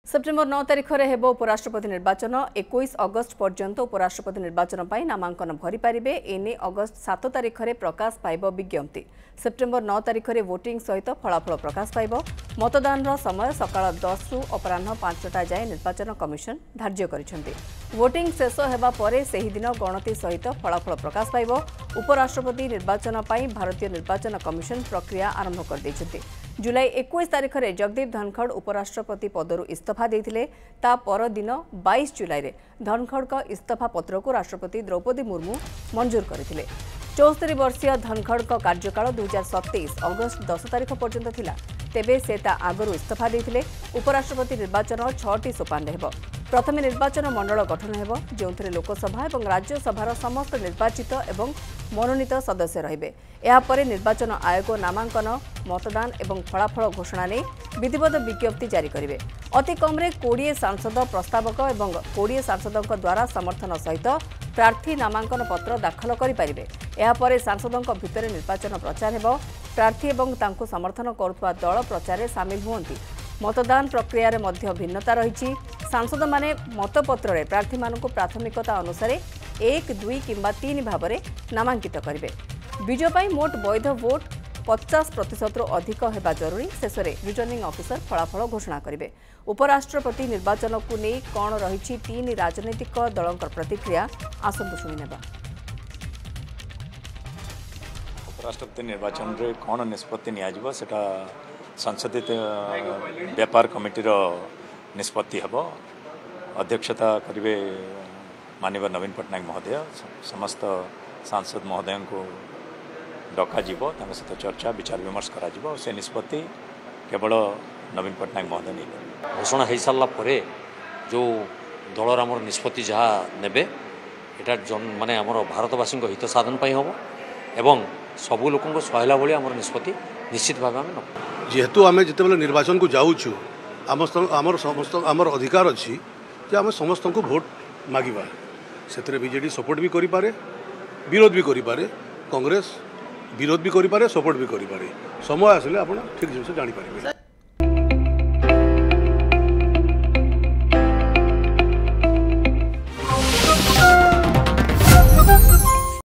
September 9 तारिख में हेब उपराष्ट्रपति निर्वाचन 21 अगस्ट पर्यंत उपराष्ट्रपति निर्वाचन पर नामांकन भरी पारिबे। एने अगस्ट 7 तारिख में प्रकाश पाइब विज्ञप्ति। सेप्टेम्बर 9 तारिख में वोटिंग सहित फलाफल प्रकाश पाइब। मतदान समय सकाळ 10 रु अपराह्न 5टा जाए निर्वाचन कमिशन धार्य करिसेंति। वोटिंग शेष हेबा परे सेही दिन गणति सहित फलाफल प्रकाश पाइब। उपराष्ट्रपति निर्वाचन पर भारतीय निर्वाचन कमिशन प्रक्रिया आरंभ कर दैछंति। जुलाई 21 तारिख में जगदीप धनखड़ उपराष्ट्रपति पदरु इस्तीफा देथिले। ता पर दिन 22 जुलाई रे धनखड़ का इस्तीफा पत्र को राष्ट्रपति द्रौपदी मुर्मू मंजूर करथिले। 74 वर्षीय धनखड़ का कार्यकाल 2027 अगस्त 10 तारिख पर्यंत थिला। तेबे से ता आगरु इस्तीफा देथिले। उपराष्ट्रपति निर्वाचन 6टी सोपान हेब। प्रथम निर्वाचन मंडल गठन हेब, जोंथरे लोकसभा और राज्यसभार समस्त निर्वाचित एवं मनोनीत सदस्य रहिबे। या परे निर्वाचन आयोग नामांकन, मतदान एवं फलाफल घोषणा ने विधिवत विज्ञप्ति जारी करिवे। अति कम 20 सांसद प्रस्तावक एवं 20 सांसदों द्वारा समर्थन सहित प्रार्थी नामांकन पत्र दाखल करिपारिबे। या परे सांसदों भितर निर्वाचन प्रचार हेब। प्रार्थी एवं तांको समर्थन करुवा दल प्रचार में सामिल हुअन्ति। मतदान प्रक्रिया रे मध्य भिन्नता रही। सांसद माने मतपत्र रे प्रार्थी मानकु प्राथमिकता अनुसार 1, 2 किंबा 3 भाव में नामांकित करिवे। विजय पाई मोट वैध वोट 50% अधिक हेबा जरूरी। शेष में रिटर्निंग ऑफिसर फलाफल घोषणा करिवे। उपराष्ट्रपति निर्वाचन को नहीं कौन रही 3 राजनीतिक दलों प्रतिक्रिया आसंतु शुणिनेबा। उपराष्ट्रपति निर्वाचन रे कौन निष्पत्ति नियाजिबो सेटा संसदीय व्यापार कमिटी निष्पत्ति हेब। अध्यक्षता करिवे माननीय नवीन पट्टनायक महोदय। समस्त सांसद महोदय को डका सहित चर्चा विचार विमर्श करा से निष्पत्ति केवल नवीन पट्टनायक महोदय नहीं। घोषणा हो सारा पर जो दलर आम निष्पत्ति जहाँ ने माने आम भारतवासी हित साधन हम एवं सबू लोक सहला भाई आम निष्पत्ति निश्चित भाव आम जेहेतु आम जिते निर्वाचन को जाऊँ आमर समस्त आमर अधिकार अच्छी आम समस्त को भोट मागिबा। से बीजेडी सपोर्ट भी करि पारे, विरोध भी करि पारे, कांग्रेस विरोध भी करि पारे, सपोर्ट भी करि पारे। समय आसिले आपण ठीक जिनस जानि पारिबे।